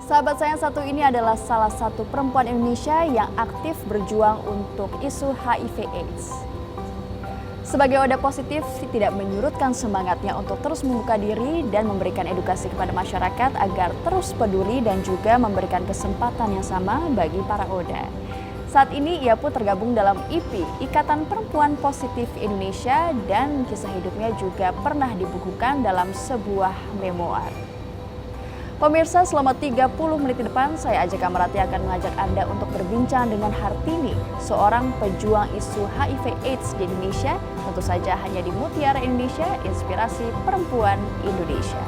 Sahabat saya yang satu ini adalah salah satu perempuan Indonesia yang aktif berjuang untuk isu HIV/AIDS. Sebagai wadah positif, tidak menyurutkan semangatnya untuk terus membuka diri dan memberikan edukasi kepada masyarakat agar terus peduli dan juga memberikan kesempatan yang sama bagi para ODA. Saat ini ia pun tergabung dalam IPI, Ikatan Perempuan Positif Indonesia, dan kisah hidupnya juga pernah dibukukan dalam sebuah memoir. Pemirsa, selama 30 menit ke depan, saya Ajeng Kamarati akan mengajak Anda untuk berbincang dengan Hartini, seorang pejuang isu HIV/AIDS di Indonesia, tentu saja hanya di Mutiara Indonesia, Inspirasi Perempuan Indonesia.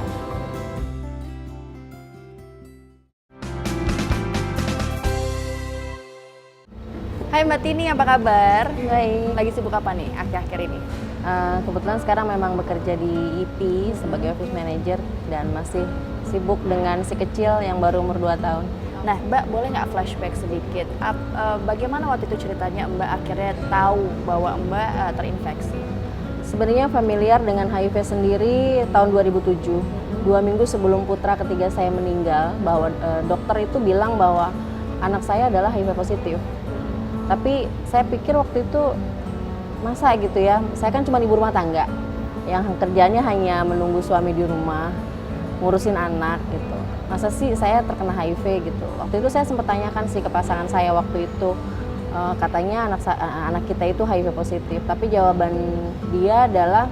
Hai Mbak Tini, apa kabar? Baik. Lagi sibuk apa nih akhir-akhir ini? Kebetulan sekarang memang bekerja di IPI sebagai office manager dan masih sibuk dengan si kecil yang baru umur 2 tahun. Nah Mbak, boleh nggak flashback sedikit? Bagaimana waktu itu ceritanya Mbak akhirnya tahu bahwa Mbak terinfeksi? Sebenarnya familiar dengan HIV sendiri tahun 2007. 2 minggu sebelum putra ketiga saya meninggal, bahwa dokter itu bilang bahwa anak saya adalah HIV positif. Tapi saya pikir waktu itu, masa gitu ya, saya kan cuma ibu rumah tangga yang kerjanya hanya menunggu suami di rumah, ngurusin anak gitu. Masa sih saya terkena HIV gitu. Waktu itu saya sempat tanyakan sih ke pasangan saya waktu itu, katanya anak kita itu HIV positif. Tapi jawaban dia adalah,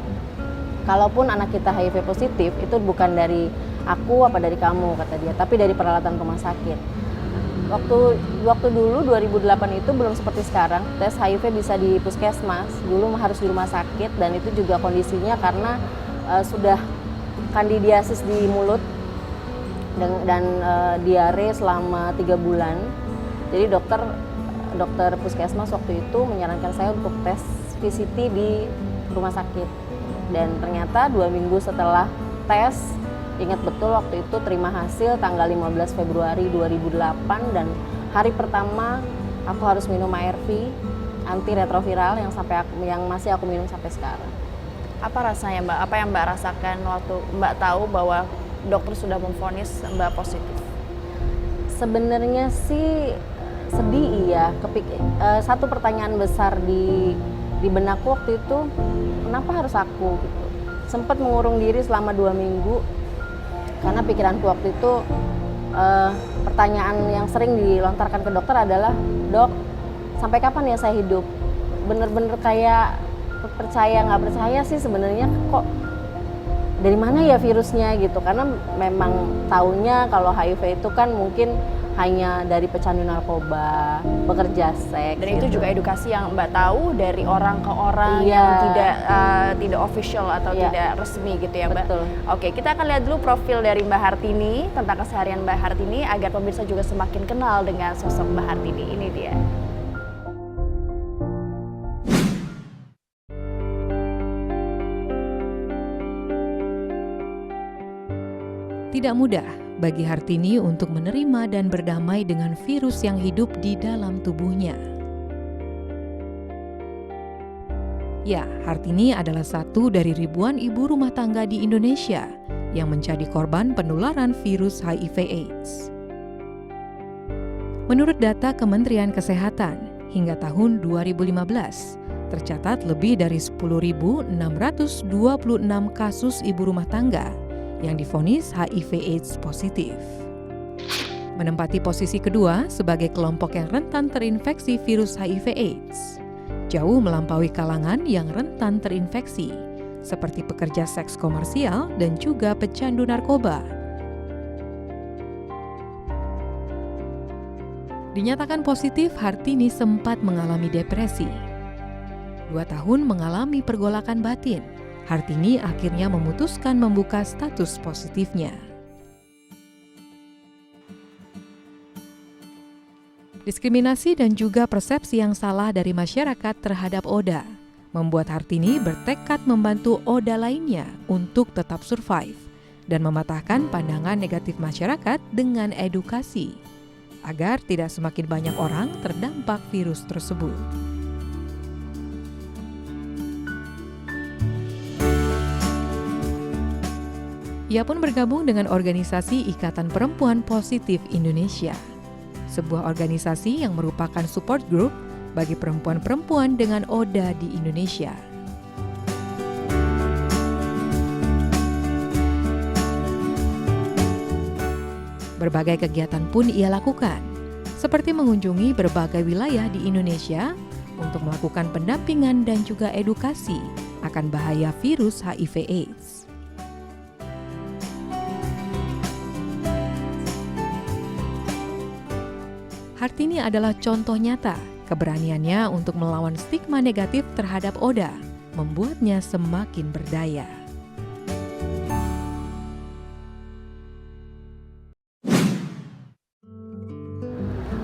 kalaupun anak kita HIV positif itu bukan dari aku apa dari kamu, kata dia, tapi dari peralatan rumah sakit. Waktu dulu 2008 itu belum seperti sekarang, tes HIV bisa di puskesmas, dulu harus di rumah sakit, dan itu juga kondisinya karena sudah kandidiasis di mulut dan diare selama 3 bulan. Jadi dokter puskesmas waktu itu menyarankan saya untuk tes VCT di rumah sakit, dan ternyata 2 minggu setelah tes, ingat betul waktu itu terima hasil tanggal 15 Februari 2008, dan hari pertama aku harus minum ARV antiretroviral yang masih aku minum sampai sekarang. Apa rasanya Mbak? Apa yang Mbak rasakan waktu Mbak tahu bahwa dokter sudah memvonis Mbak positif? Sebenarnya sih sedih ya. Satu pertanyaan besar di benakku waktu itu, kenapa harus aku gitu. Sempat mengurung diri selama 2 minggu. Karena pikiranku waktu itu, pertanyaan yang sering dilontarkan ke dokter adalah, "Dok, sampai kapan ya saya hidup?" Bener-bener kayak percaya nggak percaya sih sebenarnya, kok dari mana ya virusnya gitu. Karena memang taunya kalau HIV itu kan mungkin hanya dari pecandu narkoba, pekerja seks. Dan gitu. itu juga edukasi yang Mbak tahu dari orang ke orang Iya. yang tidak official atau Iya. tidak resmi gitu ya Mbak. Betul. Oke, kita akan lihat dulu profil dari Mbak Hartini tentang keseharian Mbak Hartini agar pemirsa juga semakin kenal dengan sosok Mbak Hartini. Ini dia. Tidak mudah bagi Hartini untuk menerima dan berdamai dengan virus yang hidup di dalam tubuhnya. Ya, Hartini adalah satu dari ribuan ibu rumah tangga di Indonesia yang menjadi korban penularan virus HIV/AIDS. Menurut data Kementerian Kesehatan, hingga tahun 2015, tercatat lebih dari 10.626 kasus ibu rumah tangga yang divonis HIV/AIDS positif. Menempati posisi kedua sebagai kelompok yang rentan terinfeksi virus HIV/AIDS, jauh melampaui kalangan yang rentan terinfeksi, seperti pekerja seks komersial dan juga pecandu narkoba. Dinyatakan positif, Hartini sempat mengalami depresi. 2 tahun mengalami pergolakan batin. Hartini akhirnya memutuskan membuka status positifnya. Diskriminasi dan juga persepsi yang salah dari masyarakat terhadap ODA membuat Hartini bertekad membantu ODA lainnya untuk tetap survive dan mematahkan pandangan negatif masyarakat dengan edukasi agar tidak semakin banyak orang terdampak virus tersebut. Ia pun bergabung dengan organisasi Ikatan Perempuan Positif Indonesia, sebuah organisasi yang merupakan support group bagi perempuan-perempuan dengan ODA di Indonesia. Berbagai kegiatan pun ia lakukan, seperti mengunjungi berbagai wilayah di Indonesia untuk melakukan pendampingan dan juga edukasi akan bahaya virus HIV/AIDS. Hartini adalah contoh nyata keberaniannya untuk melawan stigma negatif terhadap ODA, membuatnya semakin berdaya.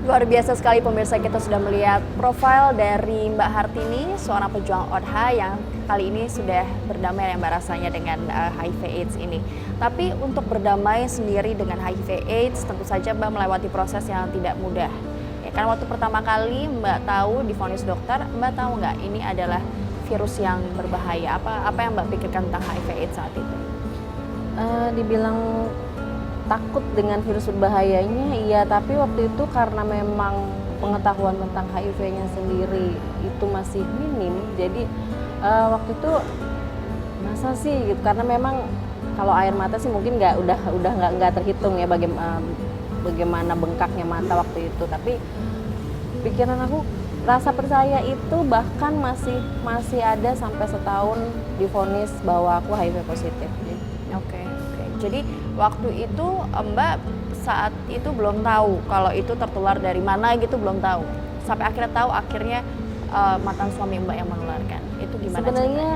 Luar biasa sekali pemirsa, kita sudah melihat profil dari Mbak Hartini, seorang pejuang ODHA yang kali ini sudah berdamai yang Mbak rasanya dengan HIV/AIDS ini. Tapi untuk berdamai sendiri dengan HIV/AIDS tentu saja Mbak melewati proses yang tidak mudah. Ya kan, waktu pertama kali Mbak tahu divonis dokter, Mbak tahu nggak ini adalah virus yang berbahaya? Apa yang Mbak pikirkan tentang HIV/AIDS saat itu? Dibilang takut dengan virus berbahayanya, iya, tapi waktu itu karena memang pengetahuan tentang HIV-nya sendiri itu masih minim, jadi waktu itu masa sih gitu, karena memang kalau air mata sih mungkin udah nggak terhitung ya bagaimana bengkaknya mata waktu itu, tapi pikiran aku, rasa percaya itu bahkan masih ada sampai setahun divonis bahwa aku HIV positif. Oke. Jadi waktu itu Mbak saat itu belum tahu kalau itu tertular dari mana gitu, belum tahu. Sampai akhirnya tahu, mantan suami Mbak yang menularkan. Itu gimana? Sebenarnya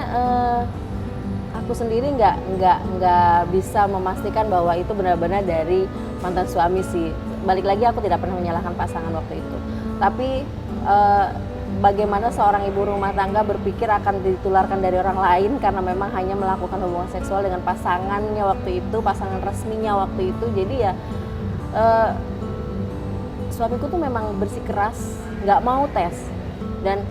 aku sendiri nggak bisa memastikan bahwa itu benar-benar dari mantan suami sih. Balik lagi, aku tidak pernah menyalahkan pasangan waktu itu. Tapi bagaimana seorang ibu rumah tangga berpikir akan ditularkan dari orang lain karena memang hanya melakukan hubungan seksual dengan pasangannya waktu itu, pasangan resminya waktu itu. Jadi ya suamiku tuh memang bersikeras nggak mau tes. Dan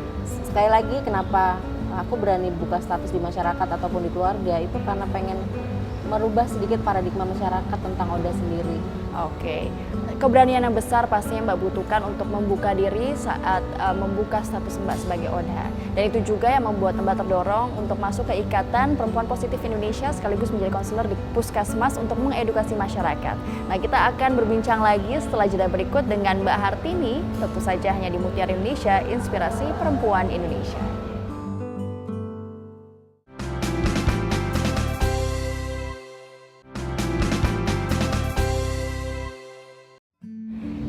sekali lagi, kenapa aku berani buka status di masyarakat ataupun di keluarga, itu karena pengen merubah sedikit paradigma masyarakat tentang ODA sendiri. Oke. Keberanian yang besar pastinya Mbak butuhkan untuk membuka diri saat membuka status Mbak sebagai ODA. Dan itu juga yang membuat Mbak terdorong untuk masuk ke Ikatan Perempuan Positif Indonesia sekaligus menjadi konselor di Puskesmas untuk mengedukasi masyarakat. Nah, kita akan berbincang lagi setelah jeda berikut dengan Mbak Hartini, tentu saja hanya di Mutiara Indonesia, Inspirasi Perempuan Indonesia.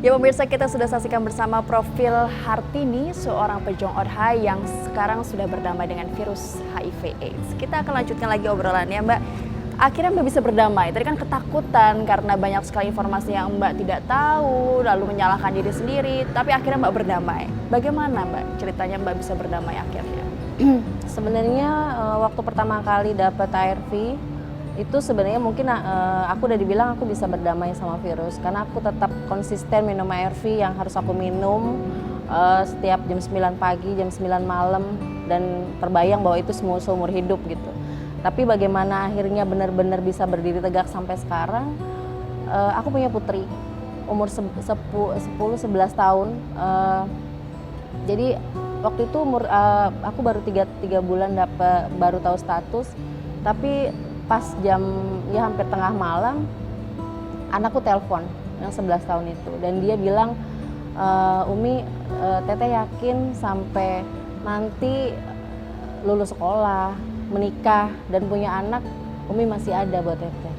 Ya pemirsa, kita sudah saksikan bersama profil Hartini, seorang pejuang ODHA yang sekarang sudah berdamai dengan virus HIV/AIDS. Kita akan lanjutkan lagi obrolannya, Mbak. Akhirnya Mbak bisa berdamai. Tadi kan ketakutan karena banyak sekali informasi yang Mbak tidak tahu, lalu menyalahkan diri sendiri, tapi akhirnya Mbak berdamai. Bagaimana Mbak ceritanya Mbak bisa berdamai akhirnya? Sebenarnya waktu pertama kali dapat ARV, itu sebenarnya mungkin aku udah dibilang aku bisa berdamai sama virus karena aku tetap konsisten minum ARV yang harus aku minum setiap jam 9 pagi, jam 9 malam, dan terbayang bahwa itu seumur hidup gitu. Tapi bagaimana akhirnya benar-benar bisa berdiri tegak sampai sekarang, aku punya putri umur 10-11 tahun. Jadi waktu itu aku baru 3 bulan baru tahu status, tapi pas jam ya hampir tengah malam anakku telepon yang 11 tahun itu, dan dia bilang, Umi, Teteh yakin sampai nanti lulus sekolah, menikah dan punya anak, Umi masih ada buat Teteh.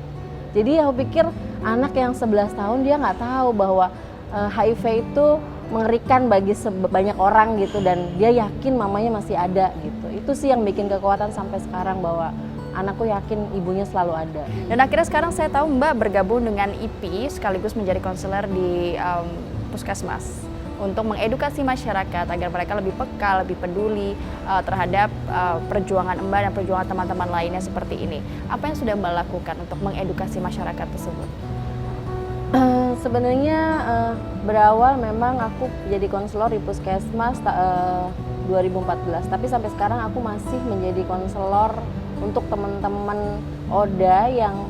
Jadi aku pikir anak yang 11 tahun dia nggak tahu bahwa HIV itu mengerikan bagi banyak orang gitu, dan dia yakin mamanya masih ada gitu. Itu sih yang bikin kekuatan sampai sekarang, bahwa anakku yakin ibunya selalu ada. Dan akhirnya sekarang saya tahu Mbak bergabung dengan IP sekaligus menjadi konselor di Puskesmas untuk mengedukasi masyarakat agar mereka lebih peka, lebih peduli terhadap perjuangan Mbak dan perjuangan teman-teman lainnya seperti ini. Apa yang sudah Mbak lakukan untuk mengedukasi masyarakat tersebut? Sebenarnya berawal memang aku jadi konselor di Puskesmas 2014, tapi sampai sekarang aku masih menjadi konselor untuk teman-teman ODA yang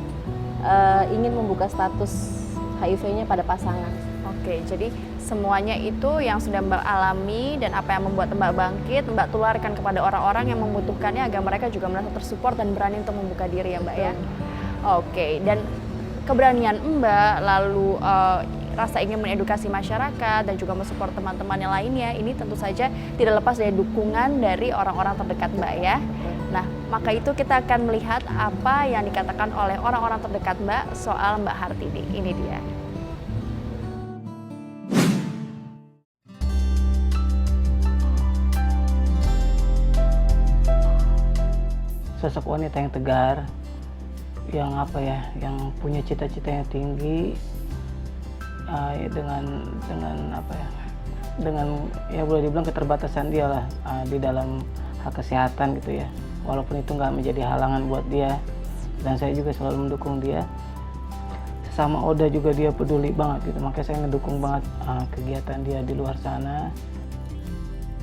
ingin membuka status HIV-nya pada pasangan. Oke, jadi semuanya itu yang sudah Mbak alami dan apa yang membuat Mbak bangkit, Mbak tularkan kepada orang-orang yang membutuhkannya agar mereka juga merasa tersupport dan berani untuk membuka diri ya Mbak ya. Oke, dan keberanian Mbak lalu rasa ingin mengedukasi masyarakat dan juga mensupport teman-teman yang lainnya ini tentu saja tidak lepas dari dukungan dari orang-orang terdekat Mbak ya. Nah, maka itu kita akan melihat apa yang dikatakan oleh orang-orang terdekat Mbak soal Mbak Hartini. Ini dia. Sosok wanita yang tegar, yang yang punya cita-cita yang tinggi, dengan boleh dibilang keterbatasan dia lah di dalam hal kesehatan gitu ya. Walaupun itu nggak menjadi halangan buat dia, dan saya juga selalu mendukung dia. Sesama Oda juga dia peduli banget gitu, makanya saya ngedukung banget kegiatan dia di luar sana.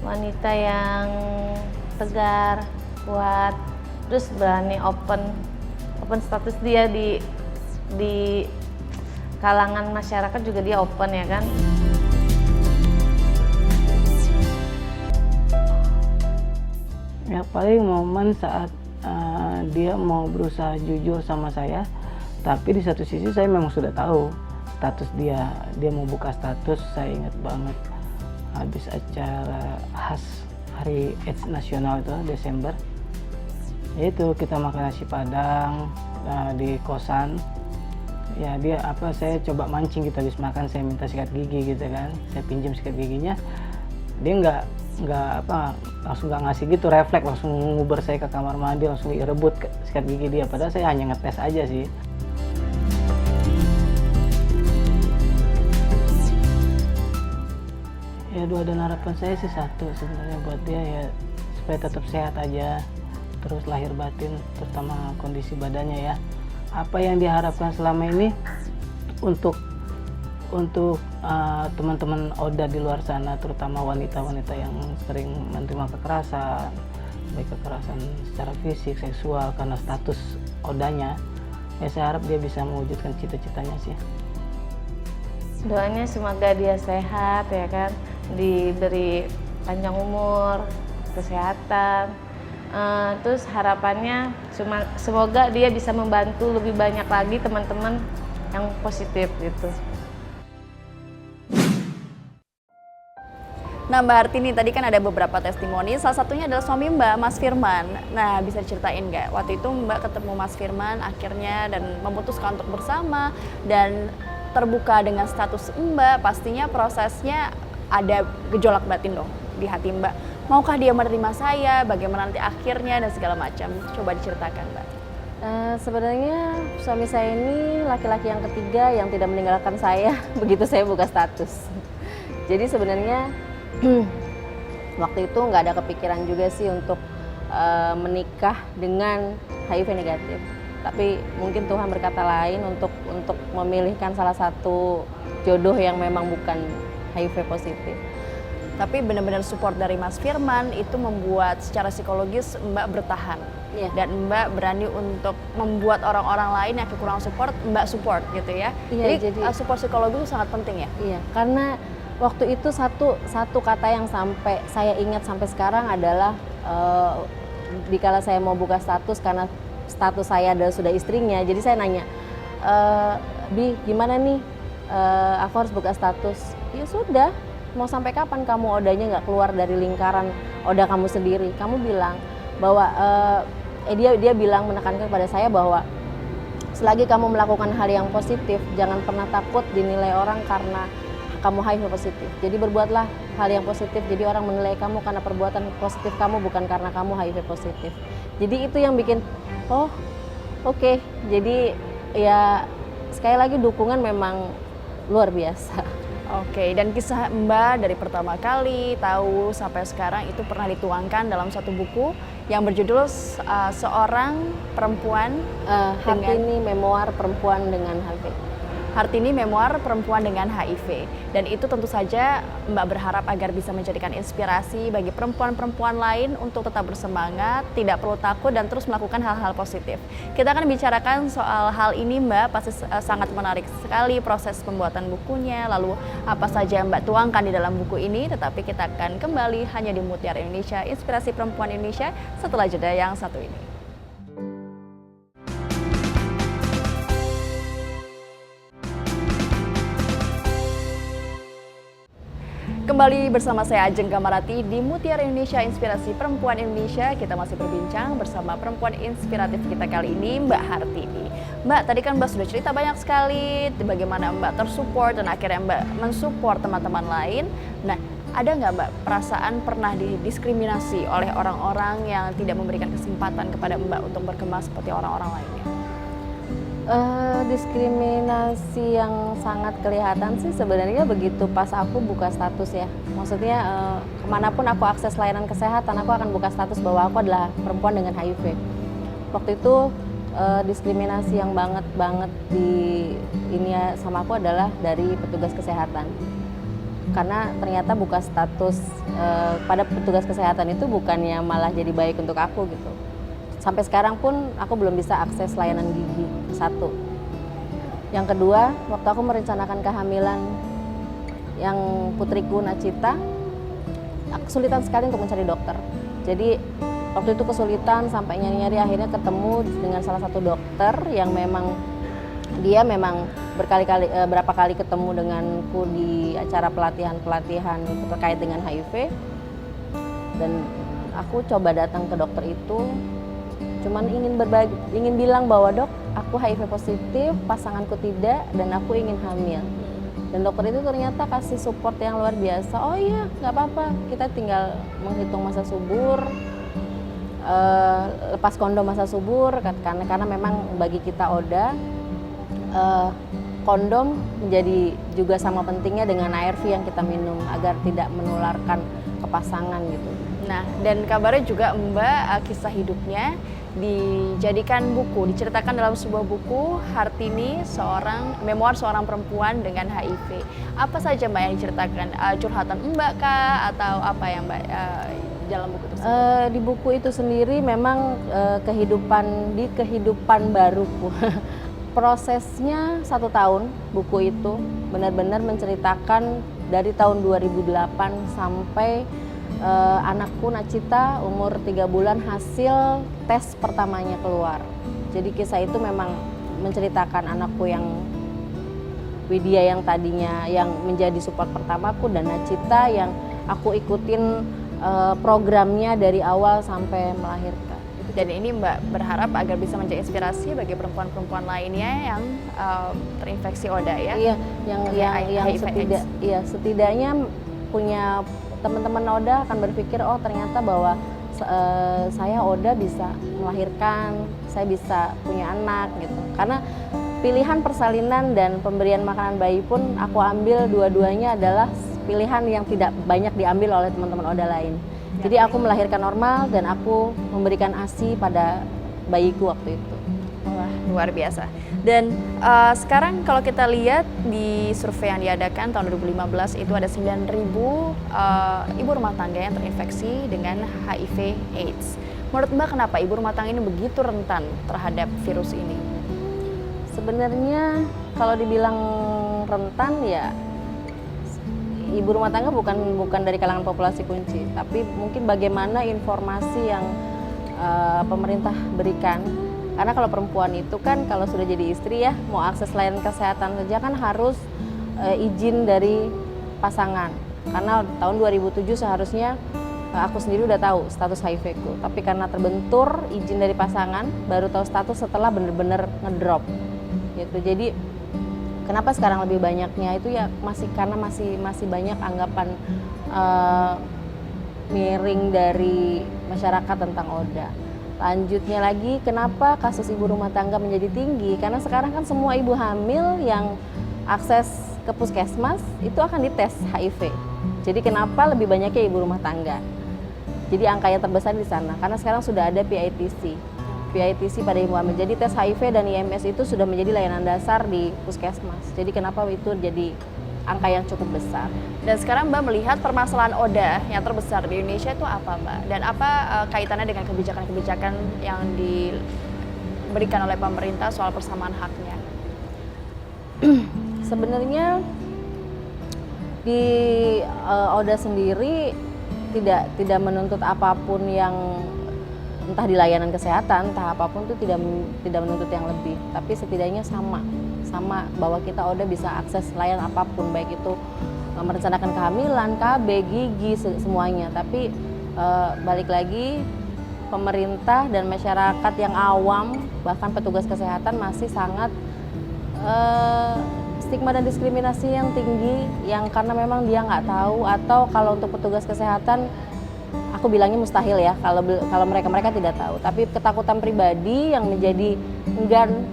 Wanita yang tegar, kuat, terus berani open status dia di kalangan masyarakat juga dia open ya kan. Ya paling momen saat dia mau berusaha jujur sama saya, tapi di satu sisi saya memang sudah tahu status dia mau buka status. Saya ingat banget habis acara khas Hari AIDS Nasional itu Desember. Itu kita makan nasi Padang di kosan. Ya saya coba mancing gitu, habis makan saya minta sikat gigi gitu kan. Saya pinjam sikat giginya. Dia langsung nggak ngasih gitu, refleks langsung nguber saya ke kamar mandi, langsung rebut sikat gigi dia, padahal saya hanya ngetes aja sih. Ya dan harapan saya sih satu sebenarnya buat dia ya, supaya tetap sehat aja, terus lahir batin, terutama kondisi badannya ya. Apa yang diharapkan selama ini untuk teman-teman Oda di luar sana, terutama wanita-wanita yang sering menerima kekerasan, baik kekerasan secara fisik, seksual karena status Odanya, ya saya harap dia bisa mewujudkan cita-citanya sih. Doanya semoga dia sehat ya kan, diberi panjang umur, kesehatan. Terus harapannya semoga dia bisa membantu lebih banyak lagi teman-teman yang positif gitu. Nah Mbak Hartini, tadi kan ada beberapa testimoni, salah satunya adalah suami Mbak, Mas Firman. Nah bisa diceritain nggak, waktu itu Mbak ketemu Mas Firman akhirnya dan memutuskan untuk bersama dan terbuka dengan status Mbak, pastinya prosesnya ada gejolak batin dong di hati Mbak. Maukah dia menerima saya, bagaimana nanti akhirnya dan segala macam, coba diceritakan Mbak. Sebenarnya suami saya ini laki-laki yang ketiga yang tidak meninggalkan saya begitu saya buka status. Jadi sebenarnya waktu itu nggak ada kepikiran juga sih untuk menikah dengan HIV negatif. Tapi mungkin Tuhan berkata lain untuk memilihkan salah satu jodoh yang memang bukan HIV positif. Tapi benar-benar support dari Mas Firman itu membuat secara psikologis Mbak bertahan. Iya. Dan Mbak berani untuk membuat orang-orang lain yang kekurangan support, Mbak support gitu ya. Iya, jadi support psikologi itu sangat penting ya? Iya, karena waktu itu satu kata yang sampai saya ingat sampai sekarang adalah dikala saya mau buka status, karena status saya adalah sudah istrinya, jadi saya nanya, Bi gimana nih, aku harus buka status. Ya sudah, mau sampai kapan kamu Odanya nggak keluar dari lingkaran Oda kamu sendiri? Kamu bilang bahwa dia bilang, menekankan kepada saya bahwa selagi kamu melakukan hal yang positif, jangan pernah takut dinilai orang karena kamu HIV positif. Jadi berbuatlah hal yang positif, jadi orang menilai kamu karena perbuatan positif kamu, bukan karena kamu HIV positif. Jadi itu yang bikin, oh oke. Jadi ya sekali lagi dukungan memang luar biasa. Oke, dan kisah Mbak dari pertama kali tahu sampai sekarang itu pernah dituangkan dalam satu buku yang berjudul Seorang Perempuan Hartini Memoir Perempuan dengan HIV. Hartini memoir perempuan dengan HIV. Dan itu tentu saja Mbak berharap agar bisa menjadikan inspirasi bagi perempuan-perempuan lain untuk tetap bersemangat, tidak perlu takut dan terus melakukan hal-hal positif. Kita akan bicarakan soal hal ini Mbak, pasti sangat menarik sekali proses pembuatan bukunya, lalu apa saja yang Mbak tuangkan di dalam buku ini, tetapi kita akan kembali hanya di Mutiara Indonesia, Inspirasi Perempuan Indonesia setelah jeda yang satu ini. Kembali bersama saya Ajeng Kamarati di Mutiara Indonesia, Inspirasi Perempuan Indonesia. Kita masih berbincang bersama perempuan inspiratif kita kali ini, Mbak Hartini. Mbak, tadi kan Mbak sudah cerita banyak sekali bagaimana Mbak tersupport dan akhirnya Mbak mensupport teman-teman lain. Nah, ada nggak Mbak perasaan pernah didiskriminasi oleh orang-orang yang tidak memberikan kesempatan kepada Mbak untuk berkembang seperti orang-orang lainnya? Diskriminasi yang sangat kelihatan sih sebenarnya begitu pas aku buka status ya. Maksudnya kemanapun aku akses layanan kesehatan, aku akan buka status bahwa aku adalah perempuan dengan HIV. Waktu itu diskriminasi yang banget di ini ya sama aku adalah dari petugas kesehatan. Karena ternyata buka status pada petugas kesehatan itu bukannya malah jadi baik untuk aku gitu. Sampai sekarang pun aku belum bisa akses layanan gigi, satu. Yang kedua, waktu aku merencanakan kehamilan yang putriku Nachita, kesulitan sekali untuk mencari dokter. Jadi waktu itu kesulitan sampai nyari-nyari, akhirnya ketemu dengan salah satu dokter yang memang dia memang berapa kali ketemu denganku di acara pelatihan itu terkait dengan HIV. Dan aku coba datang ke dokter itu cuman ingin bilang bahwa dok, aku HIV positif, pasanganku tidak, dan aku ingin hamil. Dan dokter itu ternyata kasih support yang luar biasa. Oh iya, nggak apa-apa, kita tinggal menghitung masa subur, lepas kondom masa subur, karena memang bagi kita ODA, kondom menjadi juga sama pentingnya dengan ARV yang kita minum agar tidak menularkan ke pasangan gitu. Nah, dan kabarnya juga Mbak kisah hidupnya dijadikan buku, diceritakan dalam sebuah buku Hartini, memoir seorang perempuan dengan HIV. Apa saja Mbak yang diceritakan? Curhatan Mbak kah atau apa yang Mbak dalam buku tersebut? Di buku itu sendiri memang kehidupan baruku. Prosesnya 1 tahun buku itu benar-benar menceritakan dari tahun 2008 sampai anakku Nachita umur 3 bulan hasil tes pertamanya keluar. Jadi kisah itu memang menceritakan anakku yang Widya yang tadinya yang menjadi support pertamaku dan Nachita yang aku ikutin programnya dari awal sampai melahirkan. Dan ini Mbak berharap agar bisa menjadi inspirasi bagi perempuan-perempuan lainnya yang terinfeksi ODA ya? Iya, yang setidaknya punya teman-teman ODA akan berpikir, oh ternyata bahwa saya ODA bisa melahirkan, saya bisa punya anak gitu. Karena pilihan persalinan dan pemberian makanan bayi pun aku ambil dua-duanya adalah pilihan yang tidak banyak diambil oleh teman-teman ODA lain. Jadi aku melahirkan normal dan aku memberikan ASI pada bayiku waktu itu. Wah, luar biasa. Dan sekarang kalau kita lihat di survei yang diadakan tahun 2015 itu ada 9.000 ibu rumah tangga yang terinfeksi dengan HIV AIDS. Menurut Mbak kenapa ibu rumah tangga ini begitu rentan terhadap virus ini? Sebenarnya kalau dibilang rentan ya ibu rumah tangga bukan dari kalangan populasi kunci, tapi mungkin bagaimana informasi yang pemerintah berikan. Karena kalau perempuan itu kan kalau sudah jadi istri ya mau akses layanan kesehatan saja kan harus izin dari pasangan. Karena tahun 2007 seharusnya aku sendiri udah tahu status HIV-ku, tapi karena terbentur izin dari pasangan baru tahu status setelah benar-benar ngedrop. Gitu. Jadi kenapa sekarang lebih banyaknya itu ya karena masih banyak anggapan miring dari masyarakat tentang ODA. Lanjutnya lagi, kenapa kasus ibu rumah tangga menjadi tinggi? Karena sekarang kan semua ibu hamil yang akses ke puskesmas itu akan dites HIV. Jadi kenapa lebih banyaknya ibu rumah tangga? Jadi angka yang terbesar di sana, karena sekarang sudah ada PITC. PITC pada ibu hamil. Jadi tes HIV dan IMS itu sudah menjadi layanan dasar di puskesmas. Jadi kenapa itu jadi angka yang cukup besar. Dan sekarang Mbak melihat permasalahan ODA yang terbesar di Indonesia itu apa Mbak? Dan apa kaitannya dengan kebijakan-kebijakan yang diberikan oleh pemerintah soal persamaan haknya? Sebenarnya di ODA sendiri tidak menuntut apapun yang entah di layanan kesehatan, entah apapun itu tidak menuntut yang lebih, tapi setidaknya sama bahwa kita ODA bisa akses layanan apapun, baik itu merencanakan kehamilan, KB, gigi, semuanya. Tapi balik lagi, pemerintah dan masyarakat yang awam, bahkan petugas kesehatan masih sangat stigma dan diskriminasi yang tinggi, yang karena memang dia nggak tahu, atau kalau untuk petugas kesehatan aku bilangnya mustahil ya kalau mereka tidak tahu. Tapi ketakutan pribadi yang menjadi enggan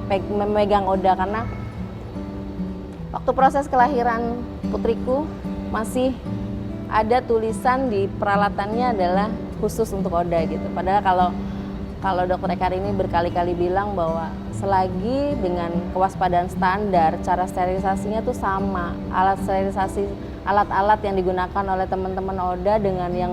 memegang ODA, karena waktu proses kelahiran putriku masih ada tulisan di peralatannya adalah khusus untuk ODA gitu. Padahal kalau Dr. Eka ini berkali-kali bilang bahwa selagi dengan kewaspadaan standar, cara sterilisasinya tuh sama, alat-alat yang digunakan oleh teman-teman ODA dengan yang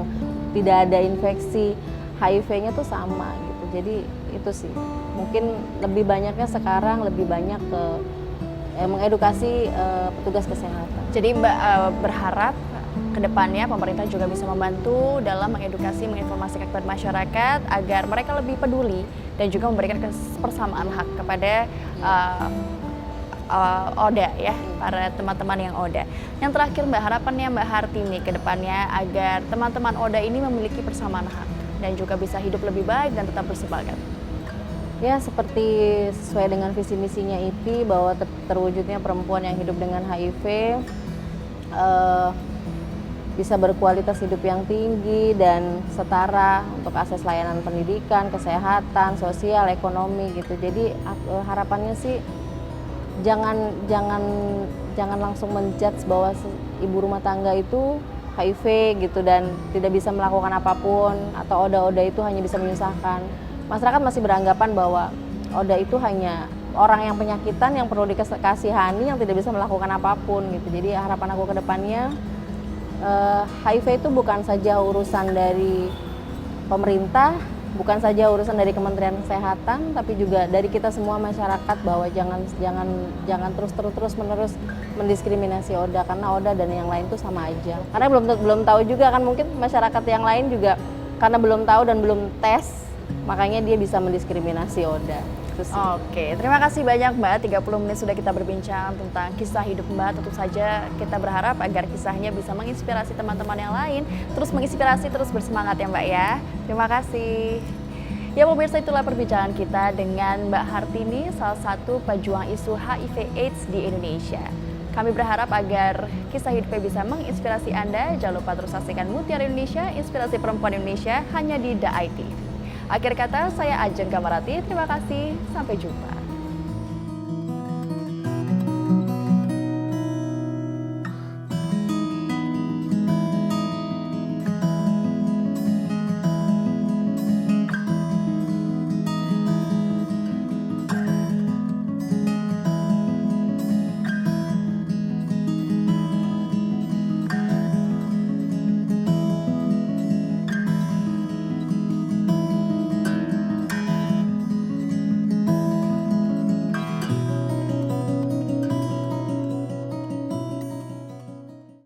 tidak ada infeksi HIV-nya tuh sama gitu. Jadi itu sih, mungkin lebih banyaknya sekarang lebih banyak ke mengedukasi petugas kesehatan. Jadi Mbak berharap kedepannya pemerintah juga bisa membantu dalam mengedukasi, menginformasikan kepada masyarakat agar mereka lebih peduli dan juga memberikan persamaan hak kepada ODA ya, para teman-teman yang ODA. Yang terakhir Mbak, harapannya Mbak Hartini kedepannya agar teman-teman ODA ini memiliki persamaan hak dan juga bisa hidup lebih baik dan tetap bersemangat. Ya, seperti sesuai dengan visi misinya IPI bahwa terwujudnya perempuan yang hidup dengan HIV bisa berkualitas hidup yang tinggi dan setara untuk akses layanan pendidikan, kesehatan, sosial, ekonomi gitu. Jadi harapannya sih jangan langsung menjudge bahwa ibu rumah tangga itu HIV gitu dan tidak bisa melakukan apapun, atau ODA itu hanya bisa menyusahkan. Masyarakat masih beranggapan bahwa ODA itu hanya orang yang penyakitan yang perlu dikasihani, yang tidak bisa melakukan apapun gitu. Jadi harapan aku ke depannya, HIV itu bukan saja urusan dari pemerintah, bukan saja urusan dari Kementerian Kesehatan, tapi juga dari kita semua masyarakat, bahwa jangan terus menerus mendiskriminasi ODA, karena ODA dan yang lain itu sama aja. Karena belum tahu juga kan, mungkin masyarakat yang lain juga karena belum tahu dan belum tes, makanya dia bisa mendiskriminasi ODA. Oke, terima kasih banyak Mbak. 30 menit sudah kita berbincang tentang kisah hidup Mbak. Tentu saja kita berharap agar kisahnya bisa menginspirasi teman-teman yang lain, terus menginspirasi, terus bersemangat ya Mbak ya. Terima kasih. Ya pemirsa, itulah perbincangan kita dengan Mbak Hartini, salah satu pejuang isu HIV/AIDS di Indonesia. Kami berharap agar kisah hidupnya bisa menginspirasi Anda. Jangan lupa terus saksikan Mutiara Indonesia, inspirasi perempuan Indonesia hanya di The IT. Akhir kata, saya Ajeng Kamarati. Terima kasih. Sampai jumpa.